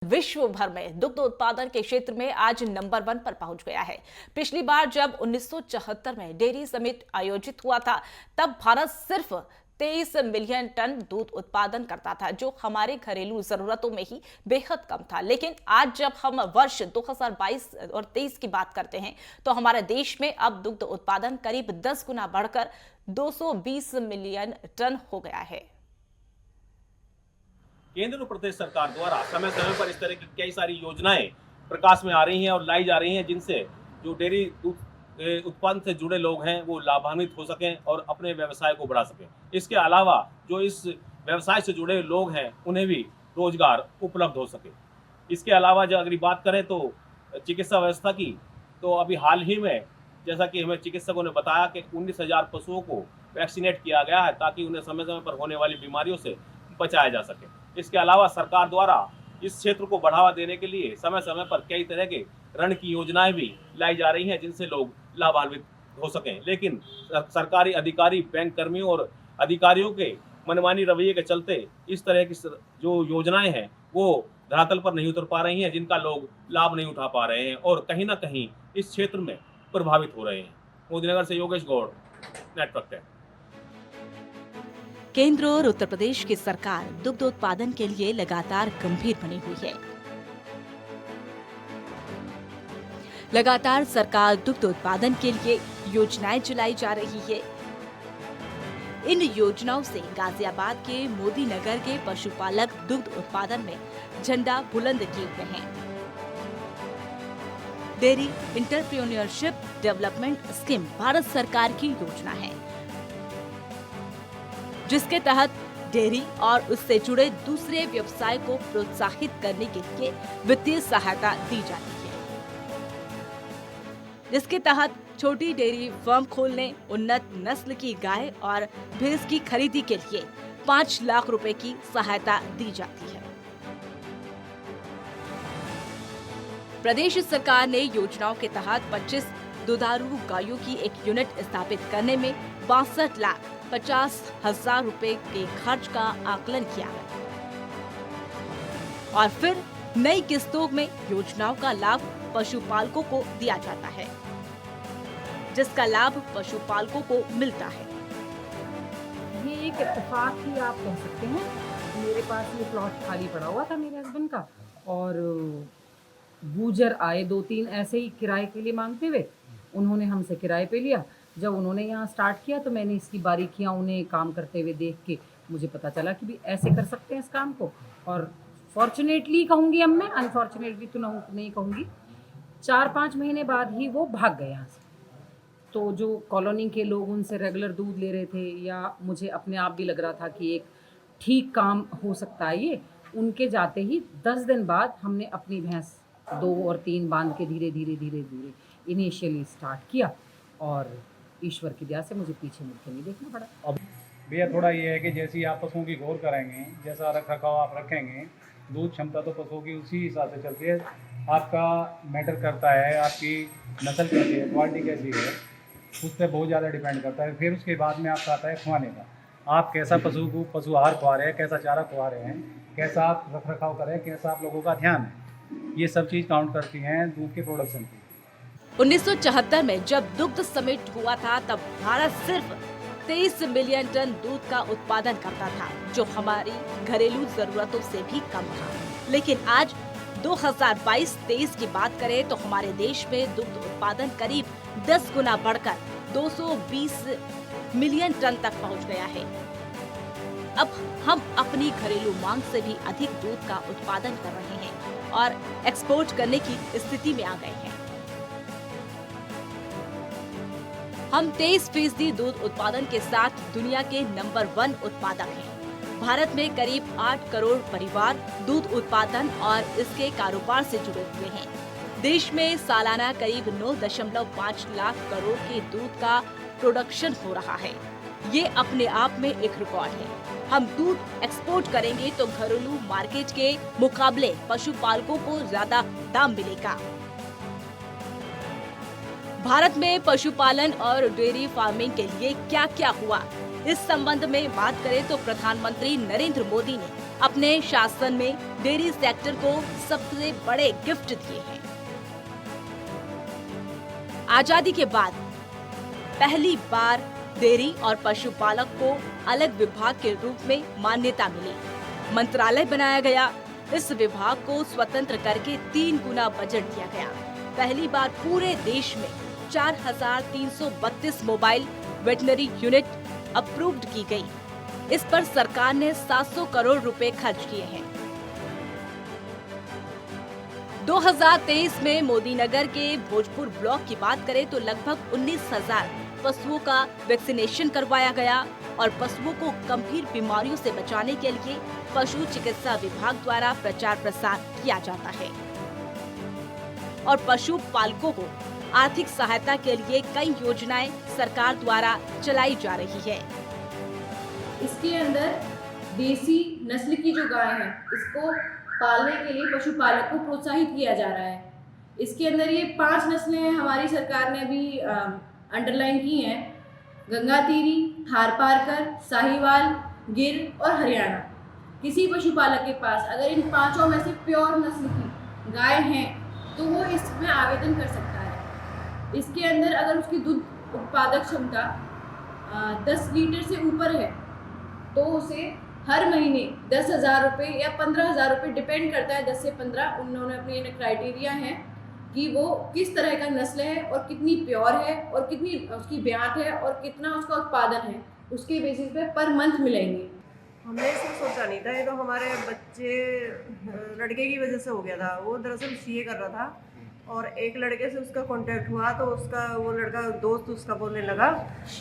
विश्व भर में दुग्ध उत्पादन के क्षेत्र में आज नंबर 1 पर पहुंच गया है। पिछली बार जब 1974 में डेयरी समिट आयोजित हुआ था, तब भारत सिर्फ 23 मिलियन टन दूध उत्पादन करता था, जो हमारे घरेलू जरूरतों में ही बेहद कम था। लेकिन आज जब हम वर्ष 2022 और 23 की बात करते हैं, तो हमारे देश में अब दुग्ध उत्पादन करीब 10 गुना बढ़कर 220 मिलियन टन हो गया है। केंद्र और प्रदेश सरकार द्वारा समय समय पर इस तरह की कई सारी योजनाएं प्रकाश में आ रही हैं और लाई जा रही हैं, जिनसे जो डेयरी दूध उत्पादन से जुड़े लोग हैं वो लाभान्वित हो सकें और अपने व्यवसाय को बढ़ा सकें। इसके अलावा जो इस व्यवसाय से जुड़े लोग हैं उन्हें भी रोजगार उपलब्ध हो सके। इसके अलावा जो अगर बात करें तो चिकित्सा व्यवस्था की, तो अभी हाल ही में जैसा कि हमें चिकित्सकों ने बताया कि 19,000 पशुओं को वैक्सीनेट किया गया है, ताकि उन्हें समय समय पर होने वाली बीमारियों से बचाया जा सके। इसके अलावा सरकार द्वारा इस क्षेत्र को बढ़ावा देने के लिए समय समय पर कई तरह के ऋण की योजनाएं भी लाई जा रही हैं, जिनसे लोग लाभान्वित हो सकें। लेकिन सरकारी अधिकारी, बैंक कर्मियों और अधिकारियों के मनमानी रवैये के चलते इस तरह की जो योजनाएं हैं वो धरातल पर नहीं उतर पा रही हैं, जिनका लोग लाभ नहीं उठा पा रहे हैं और कहीं ना कहीं इस क्षेत्र में प्रभावित हो रहे हैं। मोदीनगर से योगेश गौड़, नेटवर्क 10। केंद्र और उत्तर प्रदेश की सरकार दुग्ध उत्पादन के लिए लगातार गंभीर बनी हुई है। लगातार सरकार दुग्ध उत्पादन के लिए योजनाएं चलाई जा रही है। इन योजनाओं से गाजियाबाद के मोदी नगर के पशुपालक दुग्ध उत्पादन में झंडा बुलंद किए हुए हैं। Dairy entrepreneurship development scheme Bharat सरकार की योजना है, जिसके तहत डेयरी और उससे जुड़े दूसरे व्यवसाय को प्रोत्साहित करने के लिए वित्तीय सहायता दी जाती है, जिसके तहत छोटी डेयरी फर्म खोलने, उन्नत नस्ल की गाय और भैंस की खरीदी के लिए 5 लाख रुपए की सहायता दी जाती है। प्रदेश सरकार ने योजनाओं के तहत 25 दुधारू गायों की एक यूनिट स्थापित करने में 62,50,000 रुपए के खर्च का आकलन किया है और फिर नई किस्तों में योजनाओं का लाभ पशुपालकों को दिया जाता है, जिसका लाभ पशुपालकों को मिलता है। ये एक इत्तेफाक ही आप कह सकते हैं। मेरे पास ये प्लॉट खाली पड़ा हुआ था मेरे हस्बैंड का, और गुजर आए 2-3 ऐसे ही किराए के लिए मांगते हुए। उन्होंने हमसे किराए पे लिया। जब उन्होंने यहाँ स्टार्ट किया तो मैंने इसकी बारीकियाँ उन्हें काम करते हुए देख के मुझे पता चला कि भी ऐसे कर सकते हैं इस काम को। और फॉर्चुनेटली कहूँगी, अब मैं अनफॉर्चुनेटली तो नहीं कहूँगी, 4-5 महीने बाद ही वो भाग गए यहाँ से। तो जो कॉलोनी के लोग उनसे रेगुलर दूध ले रहे थे, या मुझे अपने आप भी लग रहा था कि एक ठीक काम हो सकता है ये, उनके जाते ही 10 दिन बाद हमने अपनी भैंस 2 और 3 बांध के धीरे धीरे इनिशियली स्टार्ट किया, और ईश्वर की दया से मुझे पीछे मुड़ के नहीं देखना पड़ा। अब भैया थोड़ा ये है कि जैसी आप पशुओं की गौर करेंगे, जैसा रख रखाव आप रखेंगे, दूध क्षमता तो पशुओं की उसी हिसाब से चलती है। आपका मैटर करता है आपकी नस्ल कैसी है, क्वालिटी कैसी है, उस पर बहुत ज़्यादा डिपेंड करता है। फिर उसके बाद में आपका आता है खुआने का, आप कैसा पशु को पशु आहार खुआ रहे हैं, कैसा चारा खुआ रहे हैं, कैसा आप रख रखाव कर रहे हैं, कैसा आप लोगों का ध्यान है, ये सब चीज़ काउंट करती हैं दूध के प्रोडक्शन की। 1974 में जब दुग्ध समिट हुआ था, तब भारत सिर्फ 23 मिलियन टन दूध का उत्पादन करता था, जो हमारी घरेलू जरूरतों से भी कम था। लेकिन आज 2022-23 की बात करें तो हमारे देश में दुग्ध उत्पादन करीब 10 गुना बढ़कर 220 मिलियन टन तक पहुंच गया है। अब हम अपनी घरेलू मांग से भी अधिक दूध का उत्पादन कर रहे हैं और एक्सपोर्ट करने की स्थिति में आ गए हैं। हम 23% दूध उत्पादन के साथ दुनिया के नंबर 1 उत्पादक हैं। भारत में करीब 8 करोड़ परिवार दूध उत्पादन और इसके कारोबार से जुड़े हुए हैं। देश में सालाना करीब 9.5 लाख करोड़ के दूध का प्रोडक्शन हो रहा है। ये अपने आप में एक रिकॉर्ड है। हम दूध एक्सपोर्ट करेंगे तो घरेलू मार्केट के मुकाबले पशुपालकों को ज्यादा दाम मिलेगा। भारत में पशुपालन और डेयरी फार्मिंग के लिए क्या क्या हुआ, इस संबंध में बात करें तो प्रधानमंत्री नरेंद्र मोदी ने अपने शासन में डेयरी सेक्टर को सबसे बड़े गिफ्ट दिए हैं। आजादी के बाद पहली बार डेयरी और पशुपालक को अलग विभाग के रूप में मान्यता मिली। मंत्रालय बनाया गया। इस विभाग को स्वतंत्र करके 3 गुना बजट दिया गया। पहली बार पूरे देश में 4,332 मोबाइल वेटनरी यूनिट अप्रूव्ड की गई। इस पर सरकार ने 700 करोड़ रुपए खर्च किए हैं। 2023 में मोदी नगर के भोजपुर ब्लॉक की बात करें तो लगभग 19,000 पशुओं का वैक्सीनेशन करवाया गया और पशुओं को गंभीर बीमारियों से बचाने के लिए पशु चिकित्सा विभाग द्वारा प्रचार प्रसार किया जाता है और पशु पालकों को आर्थिक सहायता के लिए कई योजनाएं सरकार द्वारा चलाई जा रही है। इसके अंदर देसी नस्ल की जो गाय है इसको पालने के लिए पशुपालक को प्रोत्साहित किया जा रहा है। इसके अंदर ये 5 नस्लें हमारी सरकार ने भी अंडरलाइन की हैं। गंगातीरी, थारपारकर, साहिवाल, गिर और हरियाणा। किसी पशुपालक के पास अगर इन 5 में से प्योर नस्ल की गाय हैं तो वो इसमें आवेदन कर सकता है। इसके अंदर अगर उसकी दूध उत्पादक क्षमता 10 लीटर से ऊपर है तो उसे हर महीने 10,000 रुपये या 15,000 रुपये, डिपेंड करता है 10 से 15। उन्होंने अपने क्राइटेरिया हैं कि वो किस तरह का नस्ल है और कितनी प्योर है और कितनी उसकी ब्यात है और कितना उसका उत्पादन है, उसके बेसिस पे पर मंथ मिलेंगे। हमने इसमें सोचा नहीं था। ये तो हमारे बच्चे लड़के की वजह से हो गया था। वो दरअसल सीए कर रहा था और एक लड़के से उसका कांटेक्ट हुआ तो वो लड़का दोस्त उसका बोलने लगा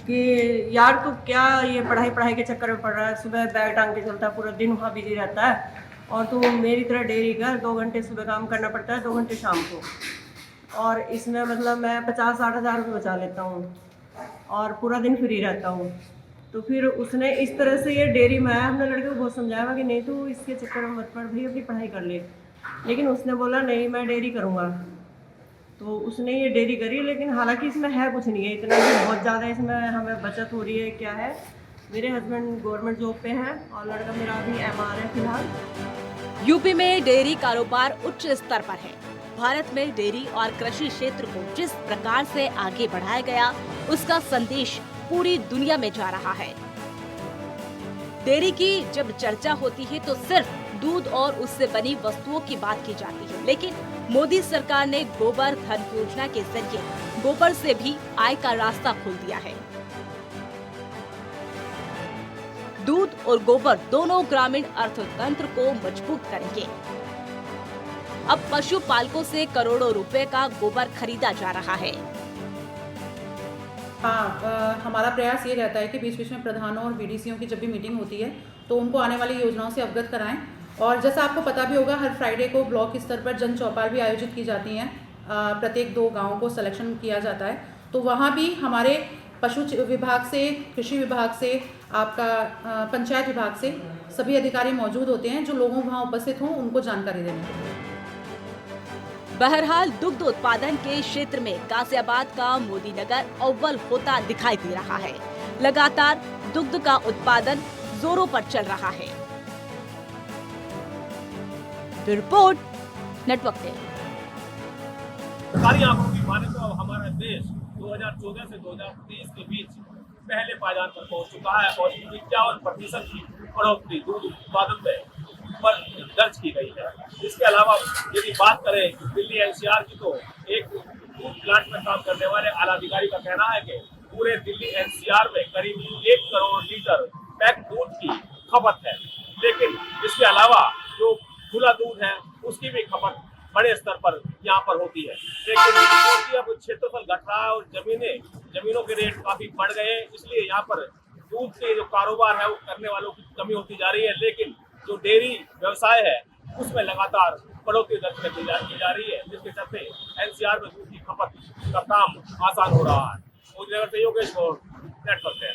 कि यार तू क्या ये पढ़ाई के चक्कर में पड़ रहा है, सुबह बैग टांग के चलता है, पूरा दिन वहाँ बिजी रहता है और तू मेरी तरह डेयरी कर, 2 घंटे सुबह काम करना पड़ता है, 2 घंटे शाम को, और इसमें मतलब मैं 50-60 हज़ार रुपये बचा लेता हूँ और पूरा दिन फ्री रहता हूँ। तो फिर उसने इस तरह से ये डेयरी में आया। हमने लड़के को बहुत समझाया कि नहीं तू इसके चक्कर में मत पड़ भाई, अपनी पढ़ाई कर ले, लेकिन उसने बोला नहीं मैं डेयरी करूँगा। तो उसने ये डेयरी करी, लेकिन हालांकि इसमें है कुछ नहीं है इतना कि बहुत ज़्यादा इसमें हमें बचत हो रही है। क्या है, मेरे हस्बैंड गवर्नमेंट जॉब पे हैं और लड़का मेरा अभी MR है फिलहाल। यूपी में डेयरी कारोबार उच्च स्तर पर है। भारत में डेयरी और कृषि क्षेत्र को जिस प्रकार से आगे बढ़ाया गया उसका संदेश पूरी दुनिया में जा रहा है। डेयरी की जब चर्चा होती है तो सिर्फ दूध और उससे बनी वस्तुओं की बात की जाती है, लेकिन मोदी सरकार ने गोबर धन योजना के जरिए गोबर से भी आय का रास्ता खोल दिया है। दूध और गोबर दोनों ग्रामीण अर्थतंत्र को मजबूत करेंगे। अब पशुपालकों से करोड़ों रुपए का गोबर खरीदा जा रहा है। हाँ, हमारा प्रयास ये रहता है कि बीच बीच में प्रधानों और बीडीसीओं की जब भी मीटिंग होती है तो उनको आने वाली योजनाओं से अवगत कराएं। और जैसा आपको पता भी होगा, हर फ्राइडे को ब्लॉक स्तर पर जन चौपाल भी आयोजित की जाती हैं। प्रत्येक 2 गाँवों को सिलेक्शन किया जाता है, तो वहाँ भी हमारे पशु विभाग से, कृषि विभाग से, आपका पंचायत विभाग से सभी अधिकारी मौजूद होते हैं जो लोगों वहाँ उपस्थित हों उनको जानकारी देने के लिए। बहरहाल दुग्ध उत्पादन के क्षेत्र में गाजियाबाद का मोदी नगर अव्वल होता दिखाई दे रहा है। लगातार दुग्ध का उत्पादन जोरों पर चल रहा है। Report network ten. सरकारी आंकड़ों की माने तो अब हमारा देश 2014 से 2023 के बीच पहले पायदान पर पहुंच चुका है और 51% की बढ़ोतरी दूध उत्पादन में पर दर्ज की गई है। इसके अलावा यदि बात करें दिल्ली NCR की, तो एक दूध प्लांट में काम करने वाले आला अधिकारी का कहना है कि पूरे दिल्ली NCR में करीब 1 करोड़ लीटर पैक दूध की खपत है, लेकिन इसके अलावा जो खुला दूध है उसकी भी खपत बड़े स्तर पर यहाँ पर होती है। लेकिन क्योंकि अब क्षेत्रफल घट रहा है और जमीनों के रेट काफी बढ़ गए हैं, इसलिए यहाँ पर दूध के जो कारोबार है वो करने वालों की कमी होती जा रही है। लेकिन जो डेयरी व्यवसाय है उसमें लगातार बढ़ोतरी दर्ज की जा रही है, जिसके चलते NCR में दूध की खपत का काम आसान हो रहा है। मुझे योगेश नेटवर्क है।